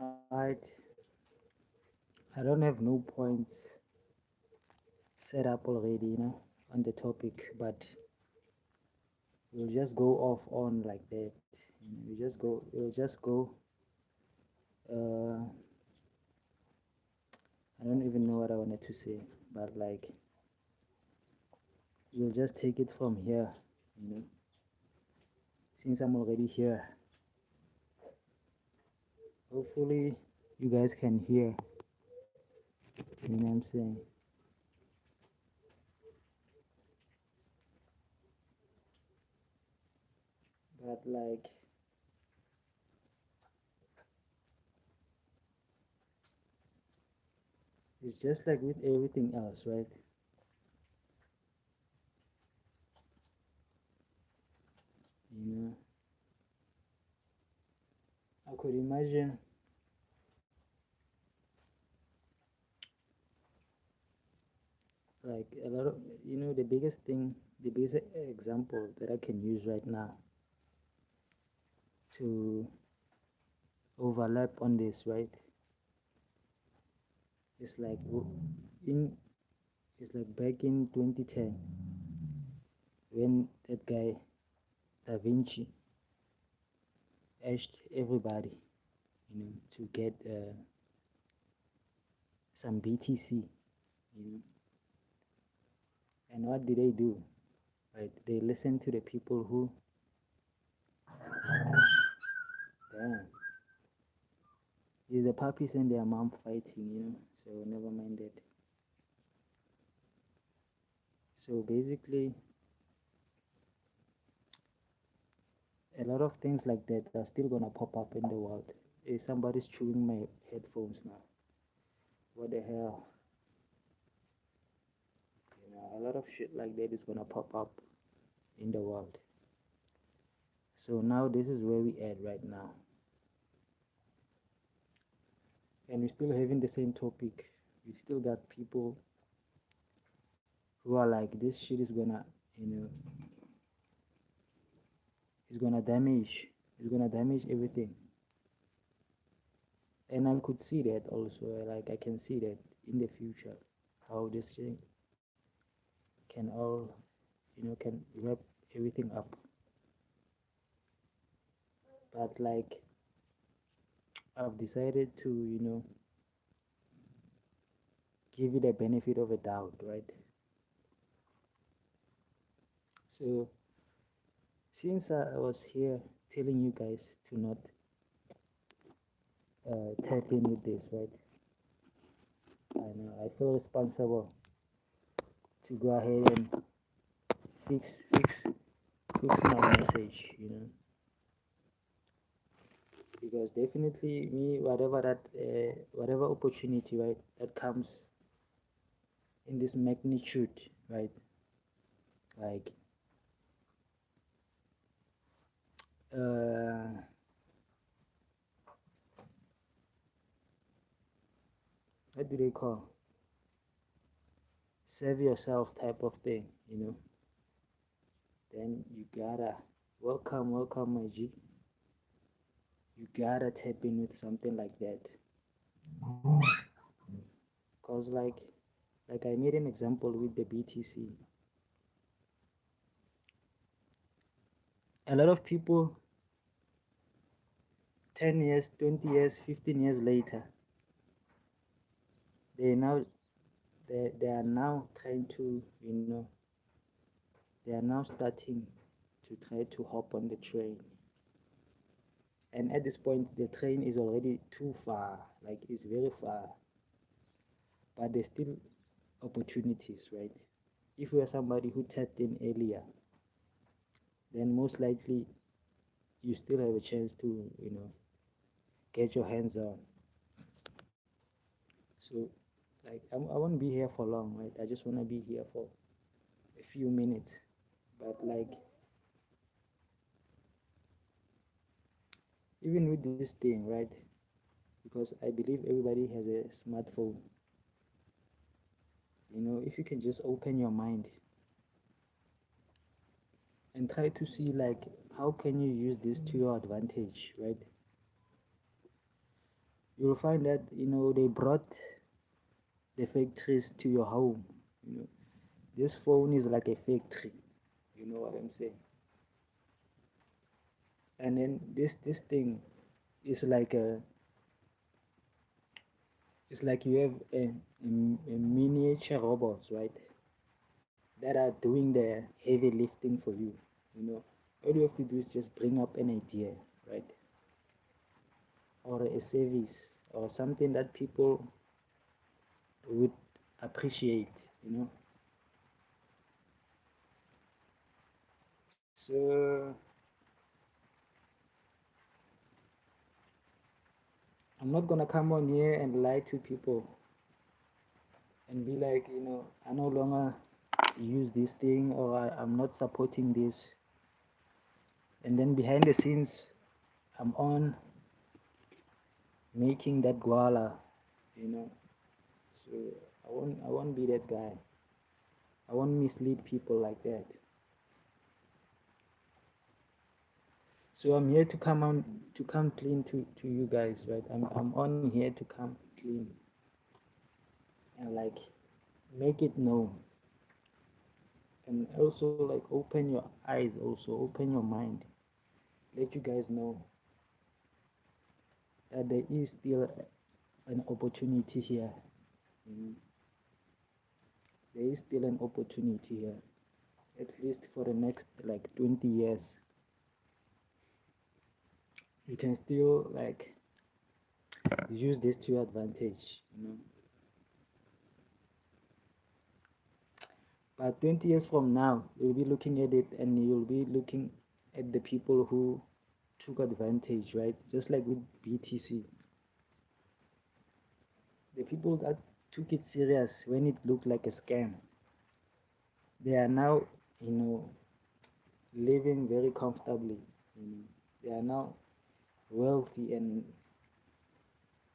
Alright, I don't have no points set up already, on the topic, but we'll just go off on like that. We'll just go. Uh, I don't even know what I wanted to say, but like we'll just take it from here, you know. Since I'm already here, hopefully you guys can hear. You know what I'm saying? But like it's just like with everything else, right? You know, I could imagine like a lot of the biggest thing, the biggest example that I can use right now to overlap on this, right? It's like in it's like back in 2010 when that guy Da Vinci asked everybody, to get some BTC, you know. And what did they do? Right? They listened to the people who, damn, is the puppies and their mom fighting, So never mind that. So basically, a lot of things like that are still gonna pop up in the world. Hey, somebody's chewing my headphones now. What the hell? A lot of shit like that is gonna pop up in the world. So now this is where we at right now. And we're still having the same topic. We still got people who are like, this shit is gonna, you know, it's gonna damage everything. And I could see that also. Like I can see that in the future, how this thing can all, can wrap everything up. But like I've decided to, give it a benefit of a doubt, right? So since I was here telling you guys to not tap in with this, right? I know I feel responsible to go ahead and fix fix fix my message, because definitely me, whatever opportunity, right, that comes in this magnitude, right, like uh what do they call, save yourself type of thing, then you gotta welcome my G, you gotta tap in with something like that. Cause like I made an example with the BTC. A lot of people 10 years, 20 years, 15 years later, they now they are now trying to, they are now starting to try to hop on the train. And at this point, the train is already too far, like it's very far. But there's still opportunities, right? If you are somebody who tapped in earlier, then most likely you still have a chance to, get your hands on. So, like, I won't be here for long, right? I just want to be here for a few minutes. But, like, even with this thing, right? Because I believe everybody has a smartphone. If you can just open your mind and try to see, like, how can you use this to your advantage, right? you'll find that they brought the factories to your home. This phone is like a factory. You know what I'm saying? And then this thing is like it's like you have a miniature robots, right? That are doing the heavy lifting for you. All you have to do is just bring up an idea, right? Or a service or something that people would appreciate. So I'm not gonna come on here and lie to people and be like, I no longer use this thing, or I'm not supporting this. And then behind the scenes, I'm on making that guala, you know. So I won't be that guy. I won't mislead people like that. So I'm here to come clean to you guys, right? I'm on here to come clean and like make it known, and also like open your eyes, also open your mind, let you guys know that there is still an opportunity here. There is still an opportunity here, at least for the next like 20 years. You can still like use this to your advantage. But 20 years from now, you'll be looking at it and you'll be looking at the people who took advantage, right? Just like with BTC. The people that took it serious when it looked like a scam, they are now, living very comfortably. They are now wealthy, and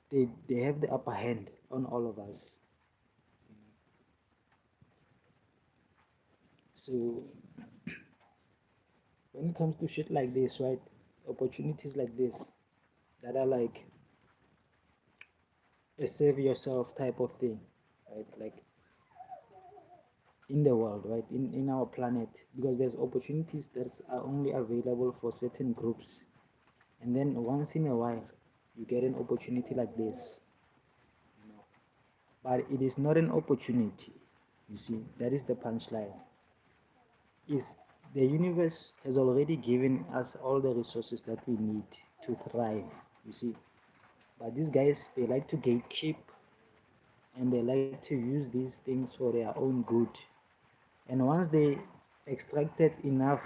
they have the upper hand on all of us. So when it comes to shit like this, right? Opportunities like this that are like a save yourself type of thing, right? Like in the world, right? In our planet, because there's opportunities that are only available for certain groups, and then once in a while you get an opportunity like this, but it is not an opportunity. You see, that is the punchline. Is the universe has already given us all the resources that we need to thrive. You see, but these guys, they like to gatekeep, and they like to use these things for their own good. And once they extracted enough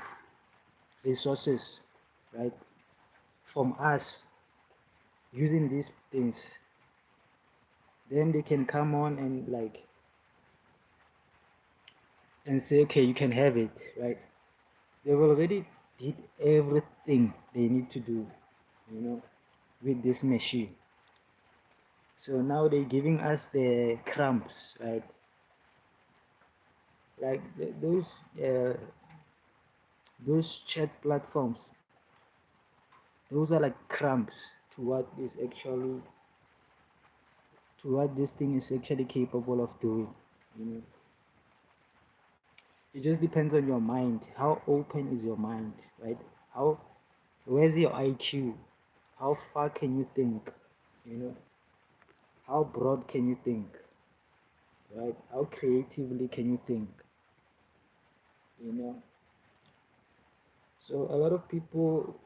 resources, right, from us using these things, then they can come on and like and say, okay, you can have it, right? They've already did everything they need to do, with this machine. So now they're giving us the crumbs, right? Like those chat platforms, those are like crumbs to what is actually to what this thing is actually capable of doing. You know, it just depends on your mind. How open is your mind, right? How Where's your IQ? How far can you think? You know, how broad can you think? Right? How creatively can you think? You know. So a lot of people,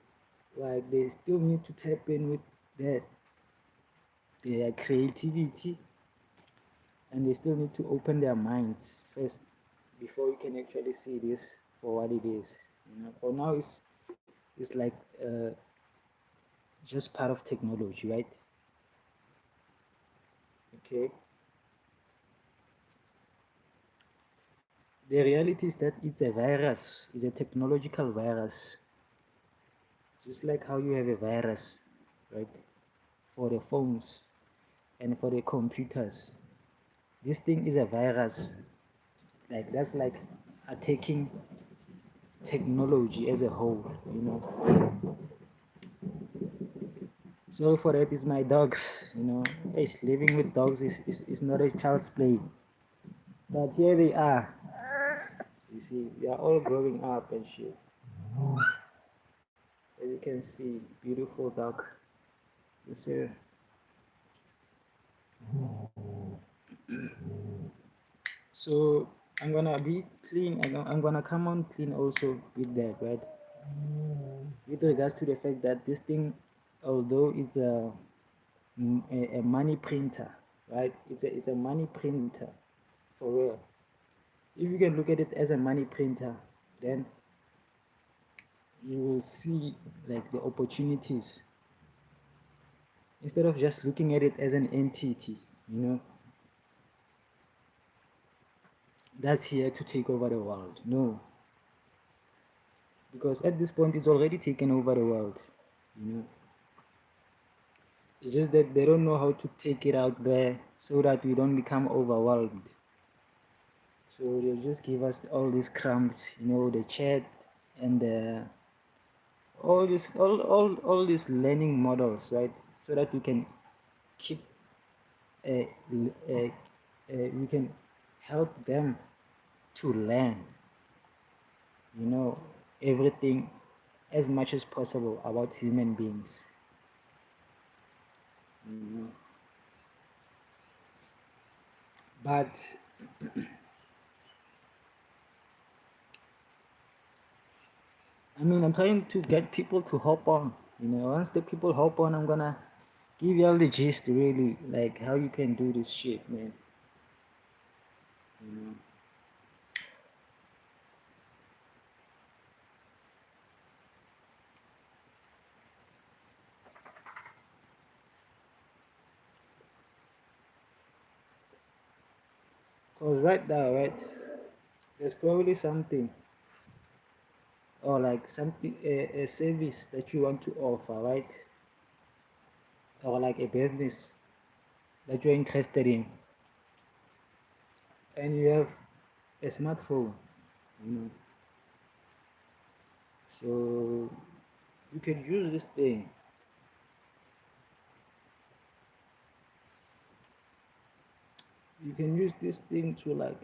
like, they still need to tap in with that their creativity, and they still need to open their minds first before you can actually see this for what it is. For now it's like just part of technology, right? Okay. The reality is that it's a virus, it's a technological virus. Just like how you have a virus, right? For the phones and for the computers. This thing is a virus. Like that's like attacking technology as a whole. Sorry for that, it's my dogs. Hey, living with dogs is not a child's play. But here they are. You see, they are all growing up and shit. As you can see, beautiful dog. You see. So I'm gonna be clean. I'm gonna come on clean also with that, right? With regards to the fact that this thing, although it's a money printer, right? It's a money printer for real. If you can look at it as a money printer, then you will see like the opportunities instead of just looking at it as an entity, that's here to take over the world. No, because at this point it's already taken over the world. You know, it's just that they don't know how to take it out there so that we don't become overwhelmed. So they'll just give us all these crumbs, the chat and all these learning models, right? So that we can keep we can help them to learn, you know, everything as much as possible about human beings. Mhm. But I mean, I'm trying to get people to hop on. Once the people hop on, I'm gonna give you all the gist, really, like how you can do this shit, man. You know. Cause right now, right, there's probably something or like something a service that you want to offer, right? Or like a business that you're interested in, and you have a smartphone, you know. So you can use this thing. You can use this thing to like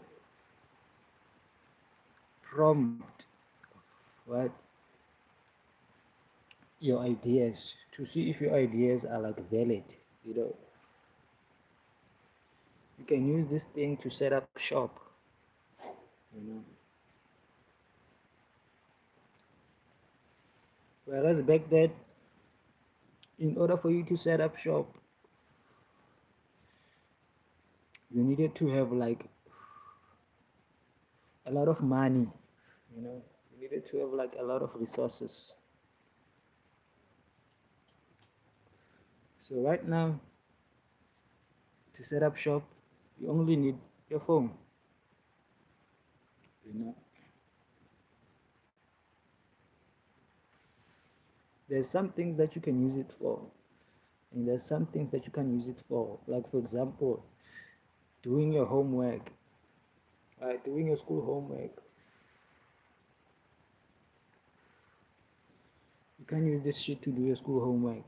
prompt, right, your ideas to see if your ideas are like valid. You know, you can use this thing to set up shop. You know, whereas back then, in order for you to set up shop, you needed to have like a lot of money. You needed to have like a lot of resources. So right now, to set up shop, you only need your phone. You know, there's some things that you can use it for, and there's some things that you can use it for. Like for example, doing your homework, right? Doing your school homework. You can use this shit to do your school homework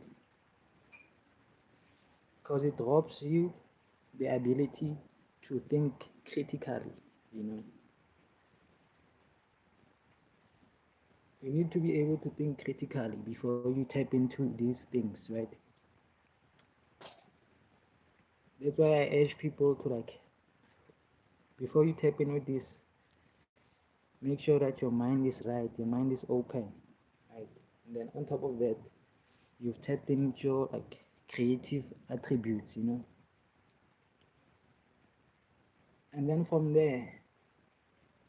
because it drops you the ability to think critically. You know, you need to be able to think critically before you tap into these things, right? That's why I urge people to like, before you tap in with this, make sure that your mind is right, your mind is open, right? And then on top of that, you've tapped into your like creative attributes, and then from there,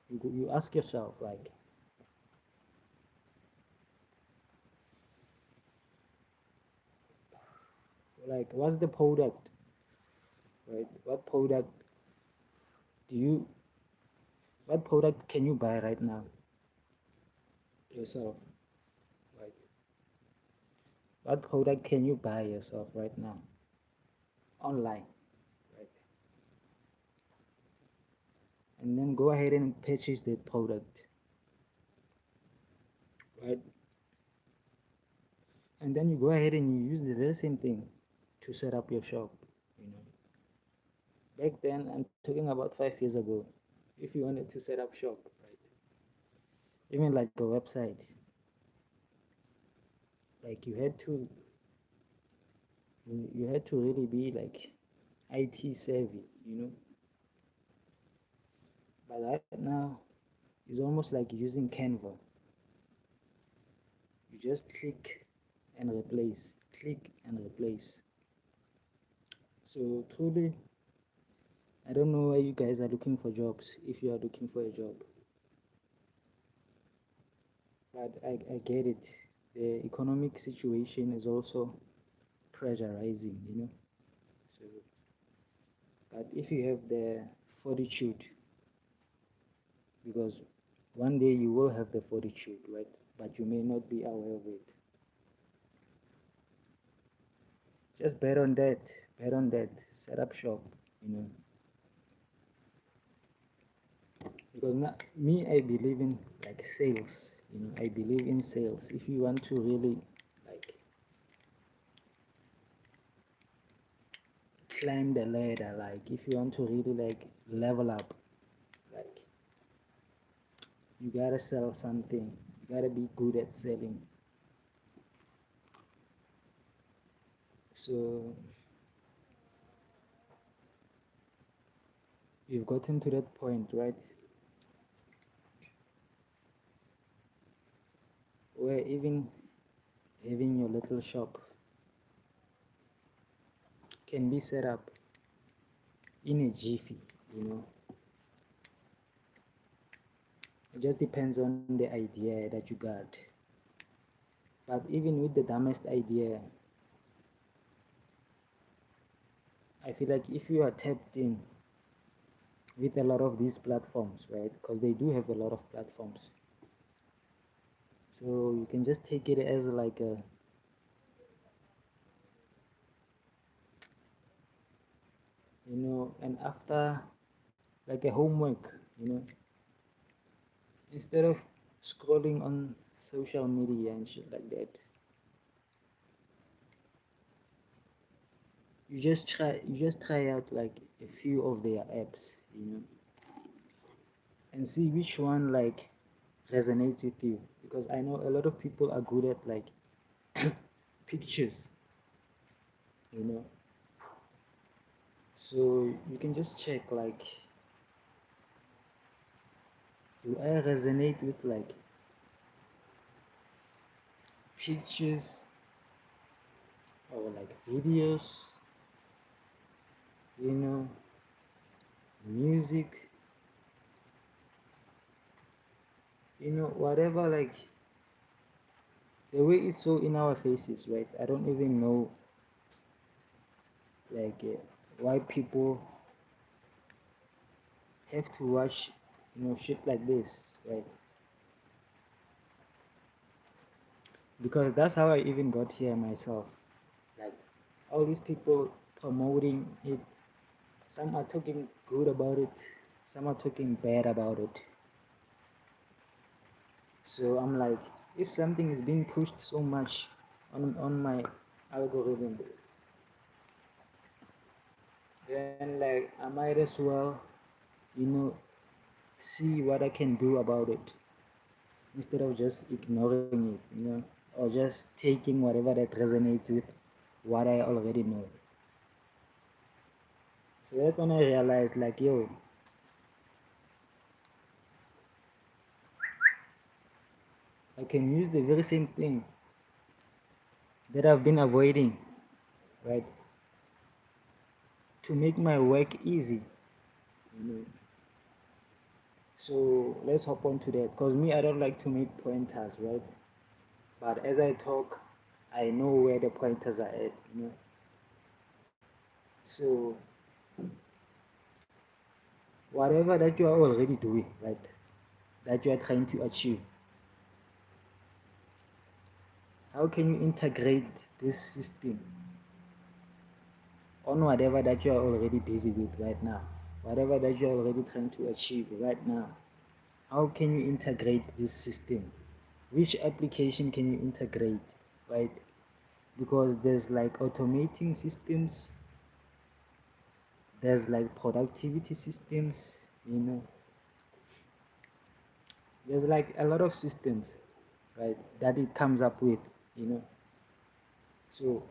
you ask yourself like what's the product, right? Do you what product can you buy right now yourself, right? What product can you buy yourself right now online, right? And then go ahead and purchase that product, right? and then you go ahead and you use the very same thing to set up your shop. Back then, I'm talking about 5 years ago, if you wanted to set up shop, right, even like a website, like you had to really be like IT savvy, but right now it's almost like using Canva. You just click and replace, click and replace. So truly, I don't know why you guys are looking for jobs, if you are looking for a job, but I get it. The economic situation is also pressurizing, So, but if you have the fortitude, because one day you will have the fortitude, right? But you may not be aware of it. Just bet on that. Bet on that. Set up shop, because not, me, I believe in like sales. I believe in sales. If you want to really like climb the ladder, like if you want to really like level up, like you gotta sell something. You gotta be good at selling. So you've gotten to that point, right? Where even having your little shop can be set up in a jiffy, It just depends on the idea that you got. But even with the dumbest idea, I feel like if you are tapped in with a lot of these platforms, right? Because they do have a lot of platforms. So you can just take it as like and after like a homework, instead of scrolling on social media and shit like that, you just try out like a few of their apps, and see which one like resonates with you, because I know a lot of people are good at like pictures, you know so you can just check like, do I resonate with like pictures or like videos, you know music, whatever, like the way it's so in our faces, right? I don't even know like why people have to watch shit like this, right? Because that's how I even got here myself. Like all these people promoting it, some are talking good about it, some are talking bad about it. So I'm like, if something is being pushed so much on my algorithm, then like I might as well, you know, see what I can do about it instead of just ignoring it, or just taking whatever that resonates with what I already know. So that's when I realized, like, yo, I can use the very same thing that I've been avoiding, right, to make my work easy. You know. So let's hop on to that. Because me, I don't like to make pointers, right? But as I talk, I know where the pointers are at. So whatever that you are already doing, right, that you are trying to achieve, how can you integrate this system on whatever that you are already busy with right now, whatever that you are already trying to achieve right now? How can you integrate this system? Which application can you integrate, right? because there's like automating systems, there's like productivity systems, you know, there's like a lot of systems, right, that it comes up with, you know. So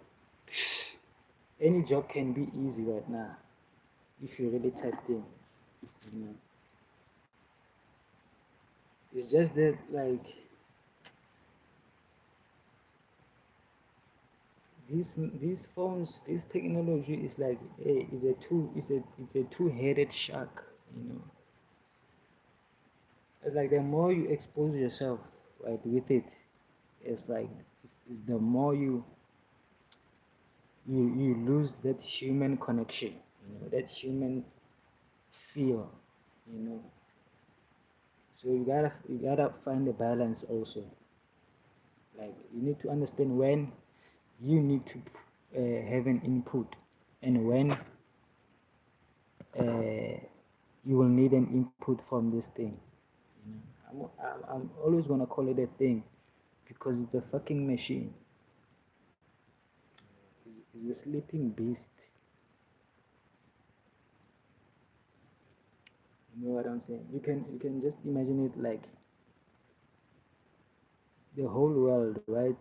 any job can be easy right now if you really type in, you know. It's just that like these phones, this technology is like it's a two-headed shark, you know. It's like the more you expose yourself right with it, it's like it's the more you lose that human connection, you know, that human feel, you know. So you gotta find a balance also. Like you need to understand when you need to have an input and when you will need an input from this thing. You know, I'm always gonna call it a thing because it's a fucking machine. It's a sleeping beast. You know what I'm saying? You can just imagine it like the whole world, right,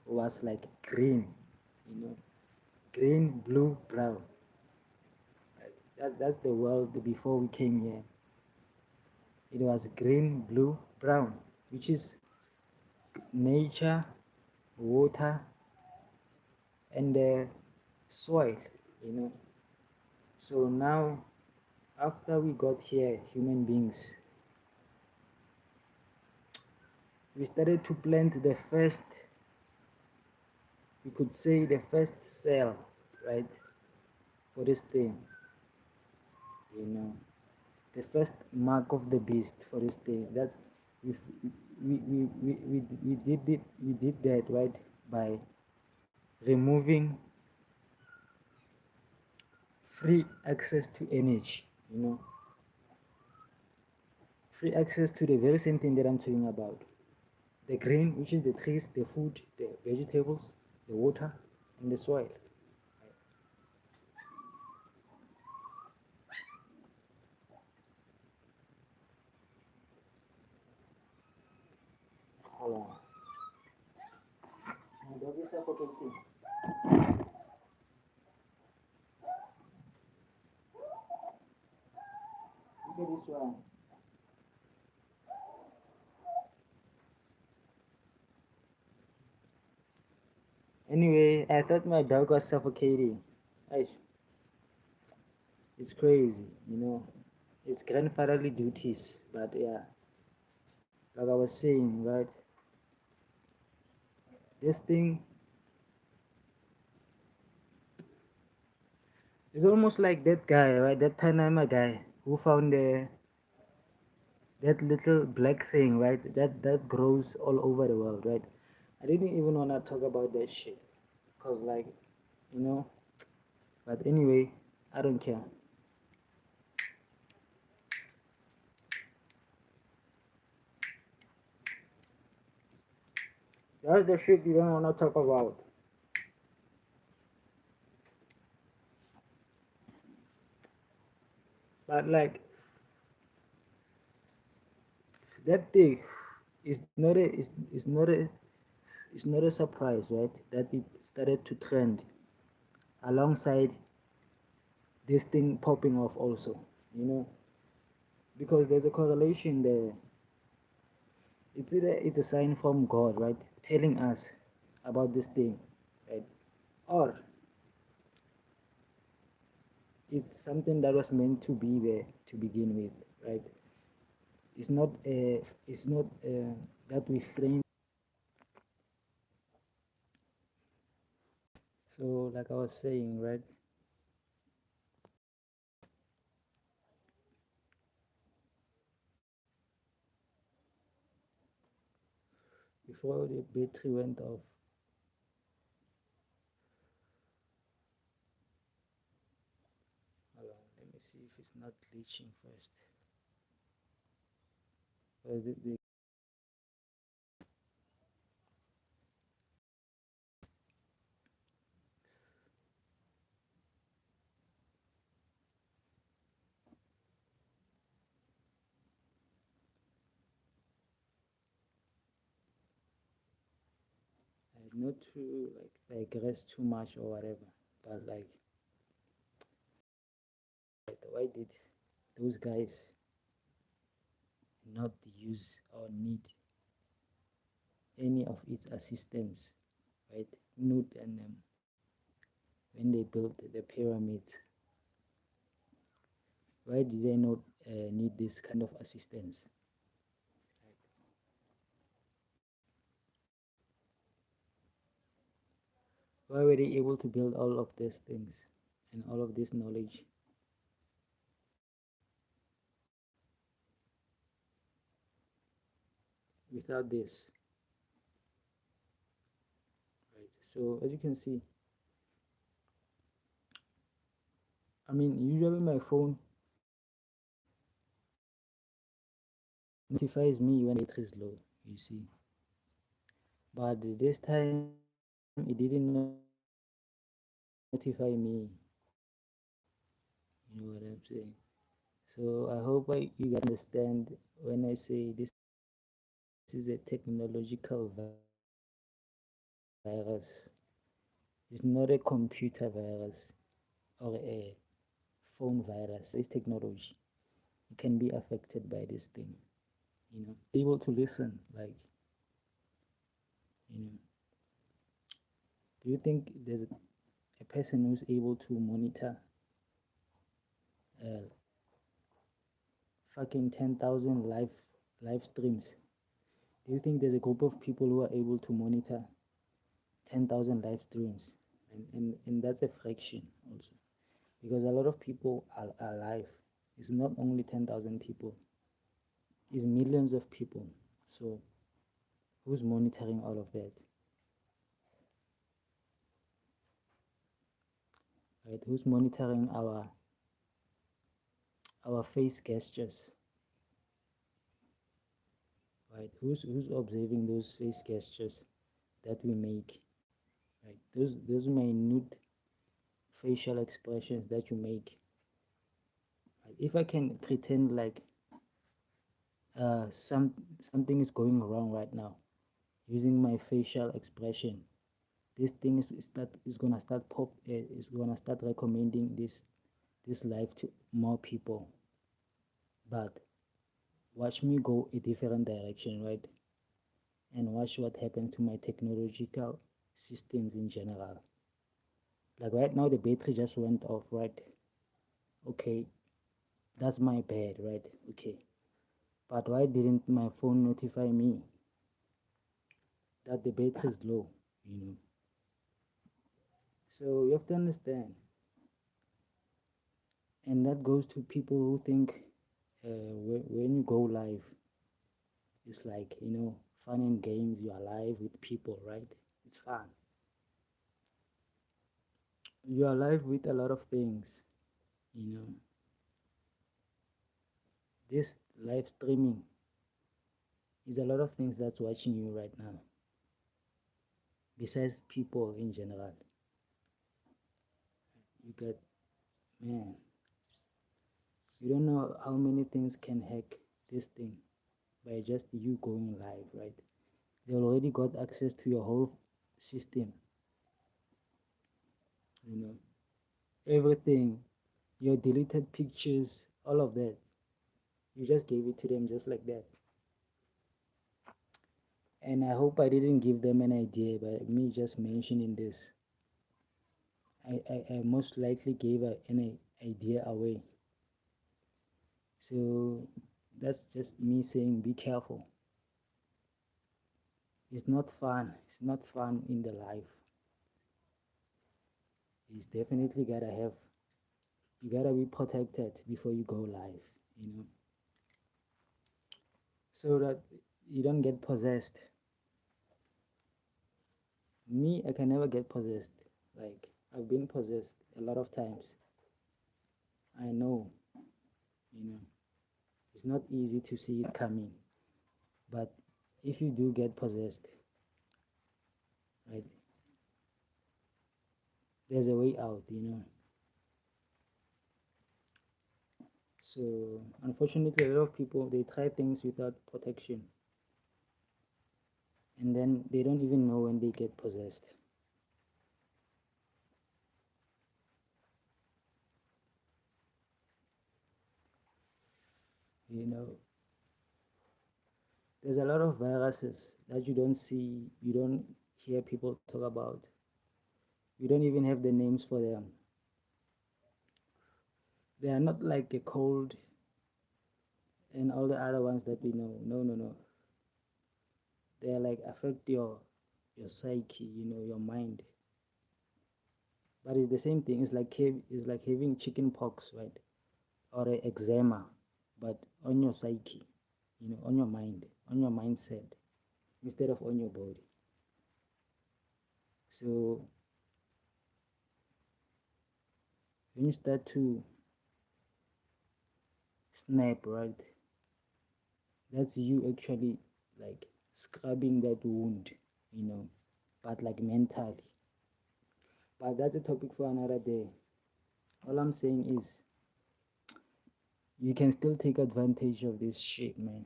was like green, you know, green, blue, brown. That's the world before we came here. It was green, blue, brown, which is nature, water, and the soil, you know. So now, after we got here, human beings, we started to plant the first, we could say the first cell, right, for this thing, you know, the first mark of the beast for this thing. That's we we did that right by removing free access to energy, you know, free access to the very same thing that I'm talking about. The green, which is the trees, the food, the vegetables, the water, and the soil. Hold on. My dog is suffocating. Look at this one. Anyway, I thought my dog was suffocating. Aish, it's crazy, you know. It's grandfatherly duties, but yeah, like I was saying, right? This thing is almost like that guy, right? That Panama guy who found that little black thing, right? That grows all over the world, right? I didn't even wanna talk about that shit, cause like, you know. But anyway, I don't care. That's the shit you don't wanna talk about. But like that thing is not a surprise, right? That it started to trend alongside this thing popping off also, you know, because there's a correlation there. It's either it's a sign from God, right, telling us about this thing, right, or it's something that was meant to be there to begin with, right? It's not that we frame. So like I was saying, right, before the battery went off. Hold on, let me see if it's not glitching first. The not to like digress too much or whatever, but like, why did those guys not use or need any of its assistance, right? Nut and when they built the pyramids, why did they not need this kind of assistance? Why were they able to build all of these things and all of this knowledge without this? Right. So as you can see, I mean, usually my phone notifies me when battery is low, you see. But this time it didn't notify me. You know what I'm saying? So I hope you guys understand when I say this is a technological virus. It's not a computer virus or a phone virus. It's technology. You can be affected by this thing. You know, able to listen. Like, you know, do you think there's a person who's able to monitor uh, fucking 10,000 live streams? Do you think there's a group of people who are able to monitor 10,000 live streams? And that's a fraction also, because a lot of people are live. It's not only 10,000 people, it's millions of people. So who's monitoring all of that? Right? Who's monitoring our face gestures? Right? Who's observing those face gestures that we make? Right? Those minute facial expressions that you make. Right? If I can pretend like something is going wrong right now, using my facial expression, this thing is gonna start is gonna start recommending this live to more people. But watch me go a different direction, right? And watch what happens to my technological systems in general. Like right now, the battery just went off, right? Okay, that's my bad, right? Okay, but why didn't my phone notify me that the battery is low? You know, so you have to understand, and that goes to people who think when you go live, it's like, you know, fun and games. You are live with people, right? It's fun. You are live with a lot of things, you know. This live streaming is a lot of things that's watching you right now, besides people in general. You got, man, you don't know how many things can hack this thing by just you going live, right? They already got access to your whole system, you know, everything, your deleted pictures, all of that. You just gave it to them just like that. And I hope I didn't give them an idea by me just mentioning this. I most likely gave an idea away. So that's just me saying be careful. It's not fun. It's not fun in the life. It's definitely gotta have, you gotta be protected before you go live, you know, so that you don't get possessed. Me, I can never get possessed. Like, I've been possessed a lot of times. I know, you know, it's not easy to see it coming. But if you do get possessed, right, there's a way out, you know. So unfortunately, a lot of people, they try things without protection, and then they don't even know when they get possessed. You know, there's a lot of viruses that you don't see, you don't hear people talk about. You don't even have the names for them. They are not like a cold and all the other ones that we know. No, no, no. They are like affect your psyche, your mind. But it's the same thing. It's like having chicken pox, right? Or a eczema, but on your psyche, on your mind, on your mindset, instead of on your body. So when you start to snap, right, that's you actually like scrubbing that wound, but like mentally. But that's a topic for another day. All I'm saying is you can still take advantage of this shit, man.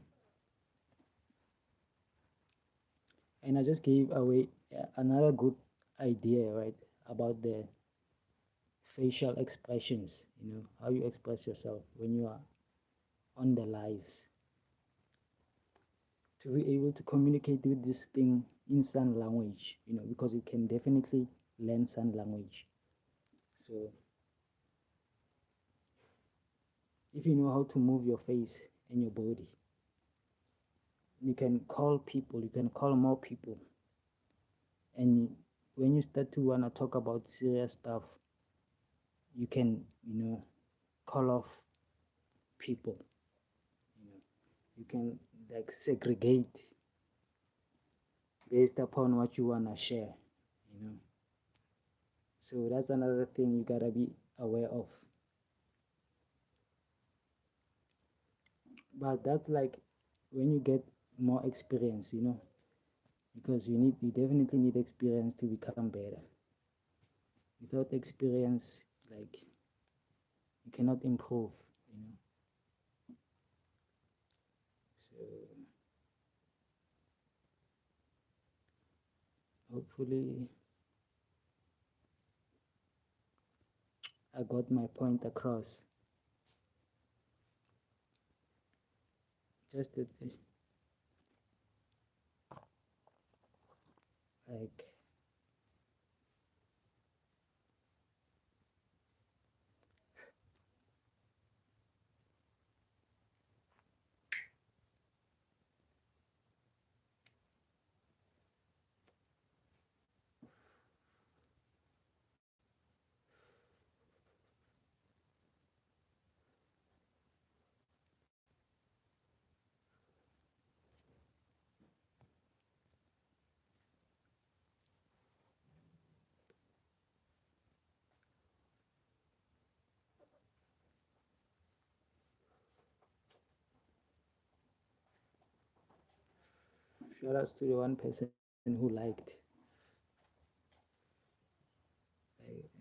And I just gave away another good idea, right, about the facial expressions, how you express yourself when you are on the lives. To be able to communicate with this thing in sign language, because it can definitely learn sign language. So if you know how to move your face and your body, you can call people, you can call more people. And when you start to want to talk about serious stuff, you can, call off people. You can like segregate based upon what you want to share, So that's another thing you gotta be aware of. But that's like when you get more experience, because you definitely need experience to become better. Without experience, like you cannot improve, So hopefully I got my point across. Just that, like shout outs to the one person who liked.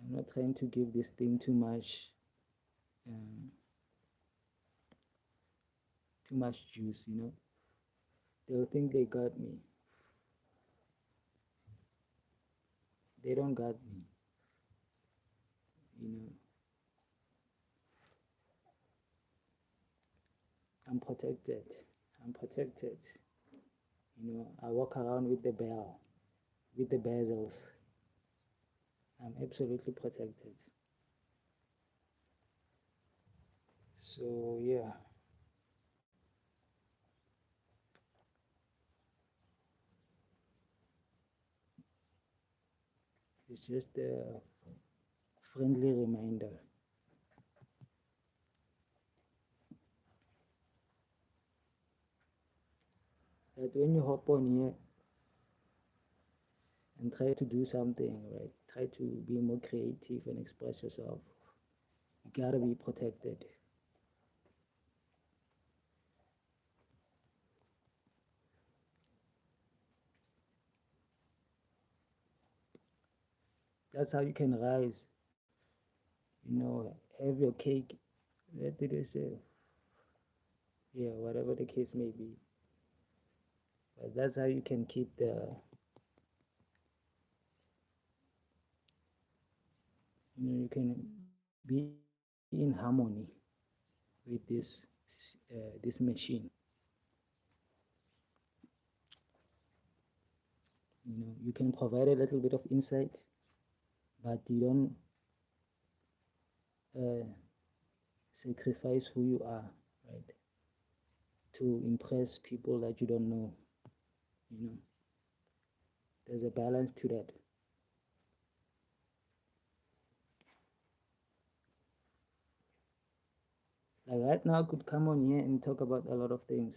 I'm not trying to give this thing um, too much juice, They'll think they got me. They don't got me, you know. I'm protected. I'm protected. I walk around with the bell, with the bezels. I'm absolutely protected. So yeah, it's just a friendly reminder that when you hop on here and try to do something, right? Try to be more creative and express yourself. You gotta be protected. That's how you can rise. Have your cake. What did they say? Yeah, whatever the case may be. But that's how you can keep you can be in harmony with this machine. You can provide a little bit of insight, but you don't sacrifice who you are, right, to impress people that you don't know. you know there's a balance to that. Like right now I could come on here and talk about a lot of things,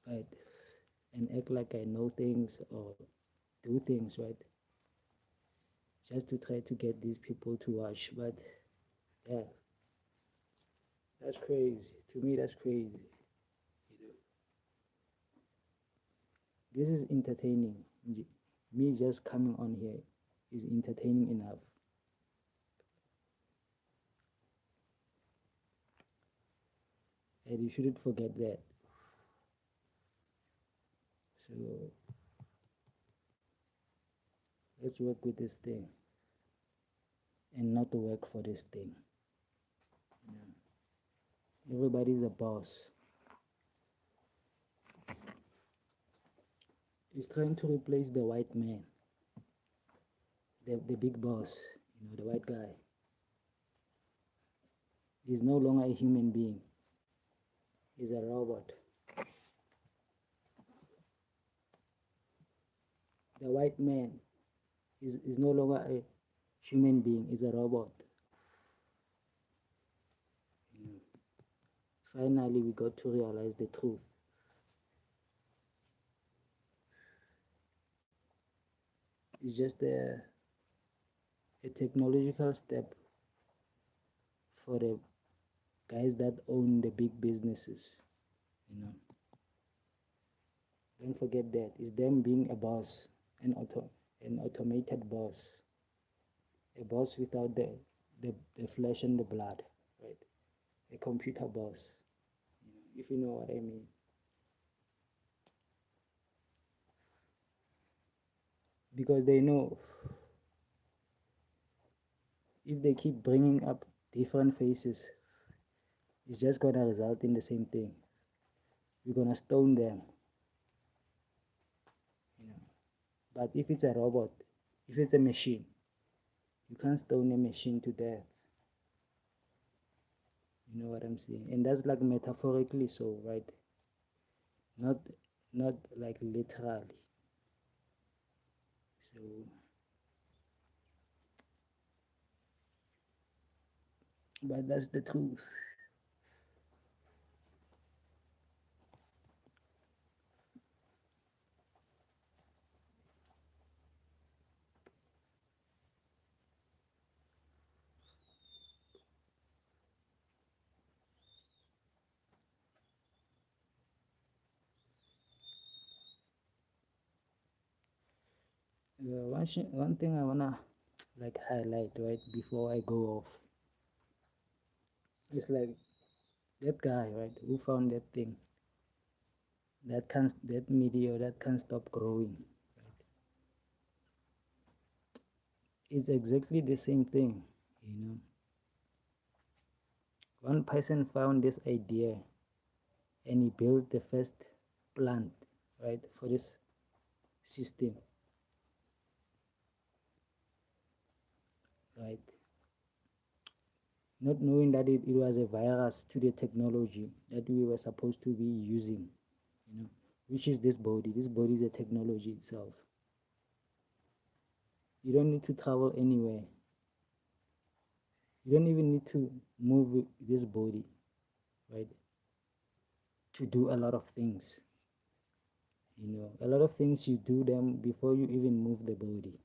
right, and act like I know things or do things, right, just to try to get these people to watch. But yeah, that's crazy. To me, that's crazy. This is entertaining. Me just coming on here is entertaining enough. And you shouldn't forget that. So let's work with this thing and not work for this thing. Everybody's a boss. He's trying to replace the white man, the big boss, the white guy. He's no longer a human being. He's a robot. The white man is no longer a human being, is a robot. Finally, we got to realize the truth. It's just a technological step for the guys that own the big businesses. Don't forget that it's them being a boss, an automated boss, a boss without the flesh and the blood, right? A computer boss, if you know what I mean. Because they know if they keep bringing up different faces, it's just gonna result in the same thing. We're gonna stone them. But if it's a robot, if it's a machine, you can't stone a machine to death. You know what I'm saying? And that's like metaphorically so, right? Not not like literally. So but that's the truth. One thing I wanna like highlight right before I go off. It's like that guy, right, who found that thing that meteor that can't stop growing. Right? It's exactly the same thing. One person found this idea and he built the first plant, right, for this system, right? Not knowing that it was a virus to the technology that we were supposed to be using, which is this body. This body is a technology itself. You don't need to travel anywhere. You don't even need to move this body, right, to do a lot of things. A lot of things you do them before you even move the body.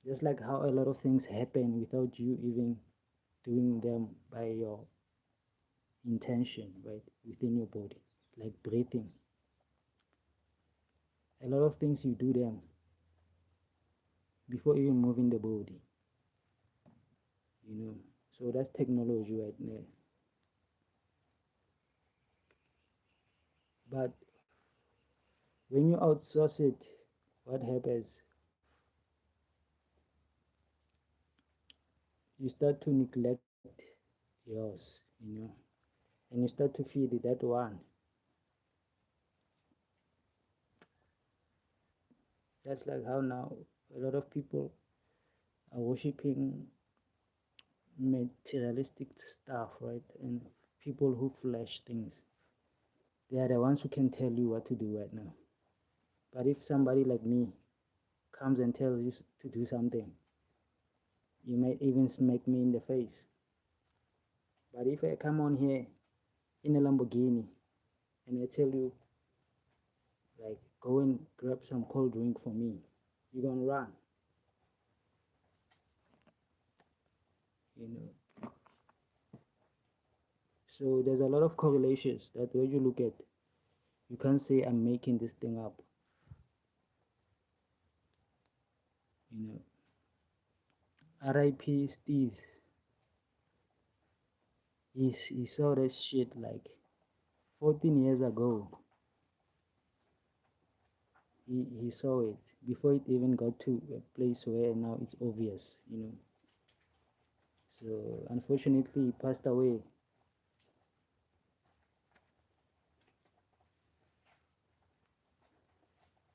Just like how a lot of things happen without you even doing them by your intention, right, within your body, like breathing. A lot of things you do them before even moving the body. So that's technology right there. But when you outsource it, what happens? You start to neglect yours, and you start to feed that one. That's like how now a lot of people are worshiping materialistic stuff, right? And people who flash things. They are the ones who can tell you what to do right now. But if somebody like me comes and tells you to do something, you might even smack me in the face. But if I come on here in a Lamborghini and I tell you, like, go and grab some cold drink for me, you're gonna run. You know. So there's a lot of correlations that when you look at, you can't say I'm making this thing up. You know. R.I.P. Steve. He saw that shit like 14 years ago. He saw it before it even got to a place where now it's obvious, So unfortunately, he passed away.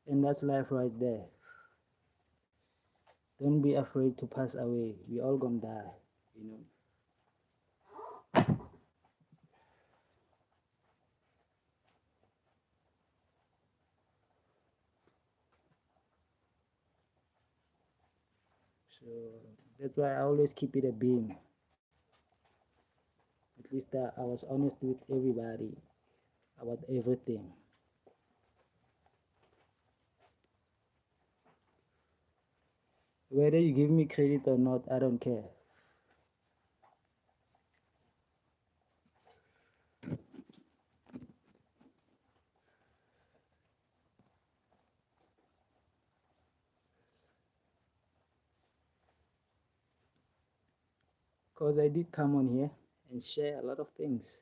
And that's life right there. Don't be afraid to pass away. We all gonna die. So that's why I always keep it a beam. At least I was honest with everybody about everything. Whether you give me credit or not, I don't care. Because I did come on here and share a lot of things,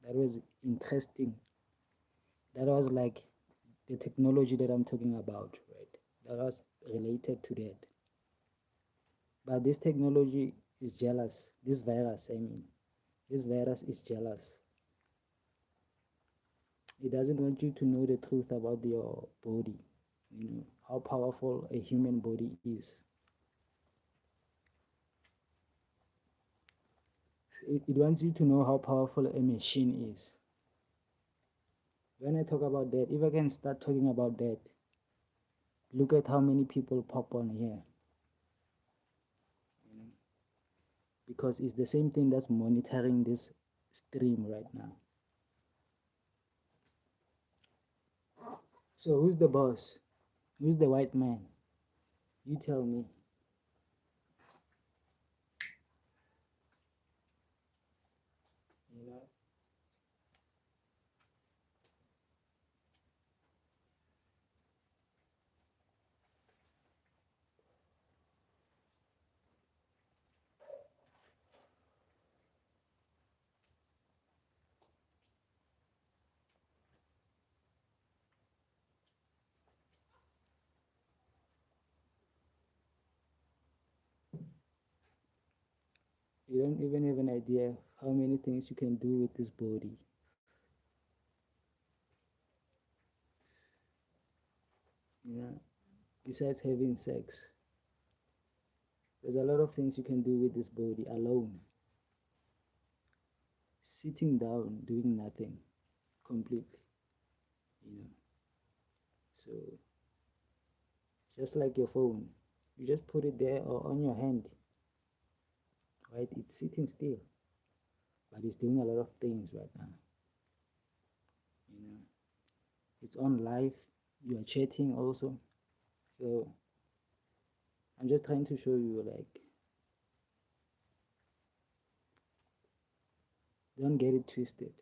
that was interesting. That was like the technology that I'm talking about, right? That was related to that. But this technology is jealous. This virus, this virus is jealous. It doesn't want you to know the truth about your body, how powerful a human body is. It wants you to know how powerful a machine is. When I talk about that, if I can start talking about that, look at how many people pop on here. Because it's the same thing that's monitoring this stream right now. So who's the boss? Who's the white man? You tell me. You know? You don't even have an idea how many things you can do with this body. Besides having sex, there's a lot of things you can do with this body alone. Sitting down, doing nothing completely. So just like your phone, you just put it there or on your hand, right? It's sitting still, but it's doing a lot of things right now. It's on live. You are chatting also. So I'm just trying to show you, like, don't get it twisted.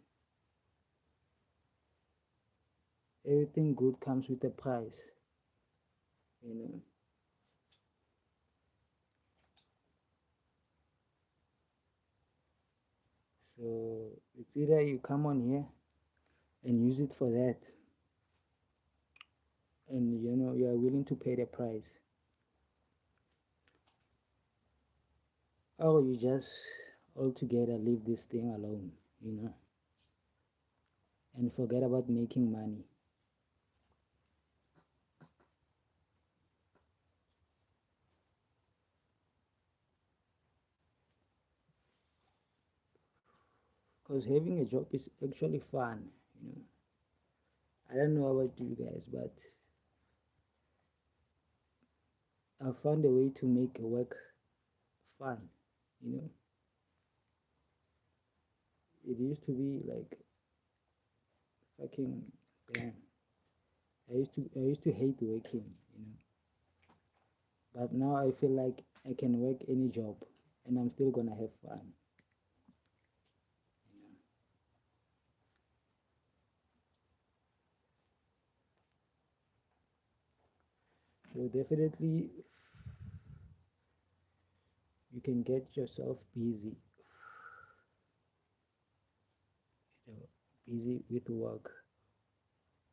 Everything good comes with a price. So it's either you come on here and use it for that, and you are willing to pay the price, or you just altogether leave this thing alone, and forget about making money. Because having a job is actually fun. I don't know about you guys, but I found a way to make work fun. You know, it used to be like fucking damn. I used to hate working, but now I feel like I can work any job, and I'm still gonna have fun. So definitely, you can get yourself busy, you know, busy with work,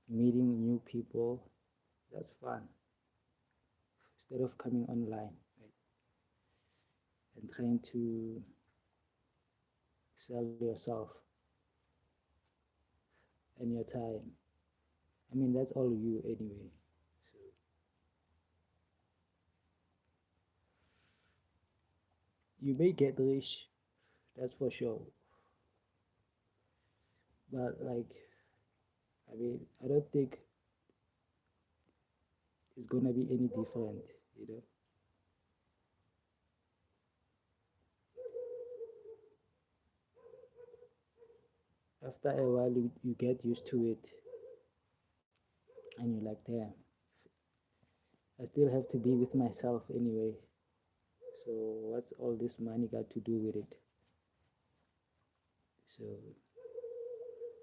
meeting new people. That's fun. Instead of coming online, right, and trying to sell yourself and your time. I mean, that's all you anyway. So you may get rich, that's for sure. But like, I mean, I don't think it's gonna be any different, you know. After a while, you get used to it, and you're like, damn, I still have to be with myself anyway. So what's all this money got to do with it? So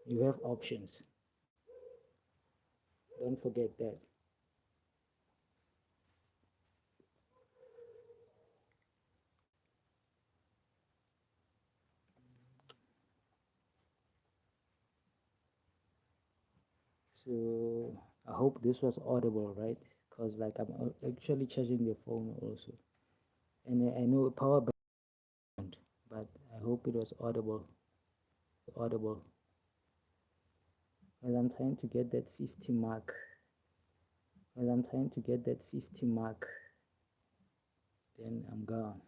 you have options. Don't forget that. So I hope this was audible, right? Because like I'm actually charging the phone also, and I know power bank, but I hope it was audible. Audible. As I'm trying to get that 50 mark. As I'm trying to get that 50 mark, then I'm gone.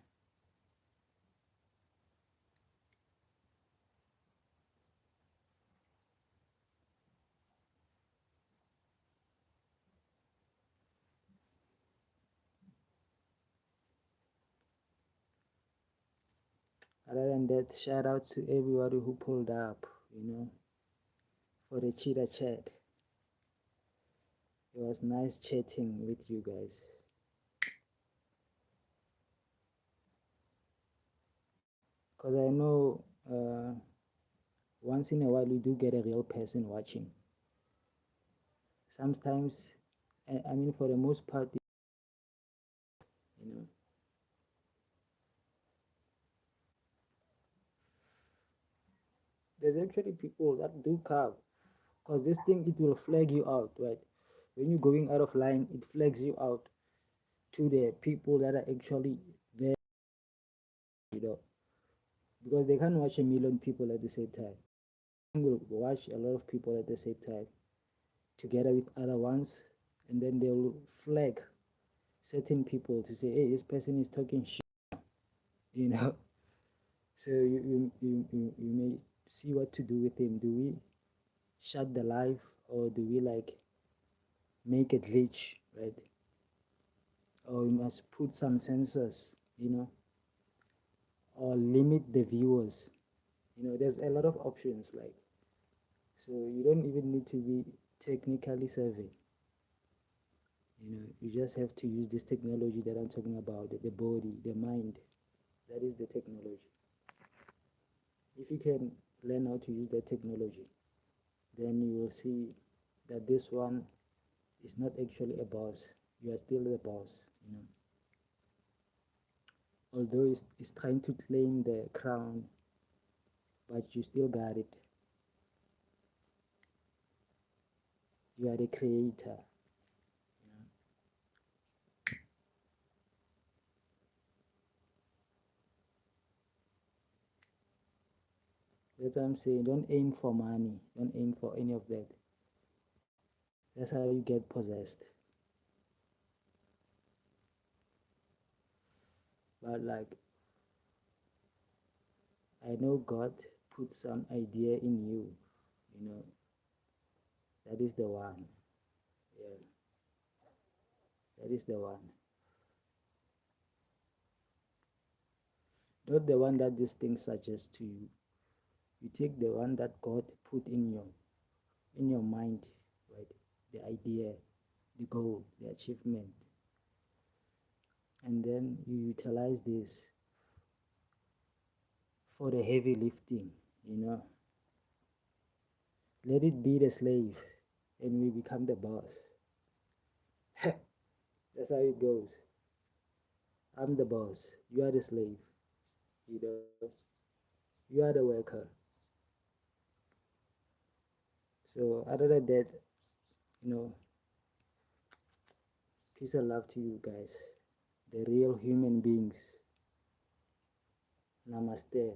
Other than that, shout out to everybody who pulled up, for the cheetah chat. It was nice chatting with you guys. Because I know once in a while we do get a real person watching. Sometimes, I mean, for the most part, you know, there's actually people that do carve. Because this thing, it will flag you out, right? When you're going out of line, it flags you out to the people that are actually there, you know, because they can't watch a million people at the same time. They will watch a lot of people at the same time together with other ones, and then they will flag certain people to say, hey, this person is talking shit, you know. So you may see what to do with him. Do we shut the live, or do we like make it glitch, right? Or we must put some sensors, or limit the viewers. There's a lot of options, like, so you don't even need to be technically savvy. You just have to use this technology that I'm talking about, the body, the mind. That is the technology. If you can learn how to use that technology, then you will see that this one is not actually a boss. You are still the boss, although it's trying to claim the crown, but you still got it. You are the creator. That's what I'm saying. Don't aim for money. Don't aim for any of that. That's how you get possessed. But like, I know God put some idea in you, you know, that is the one. Yeah, that is the one. Not the one that this thing suggests to you. You take the one that God put in your mind, right? The idea, the goal, the achievement. And then you utilize this for the heavy lifting, you know. Let it be the slave and we become the boss. That's how it goes. I'm the boss. You are the slave. You know, you are the worker. So other than that, you know, peace and love to you guys. The real human beings. Namaste.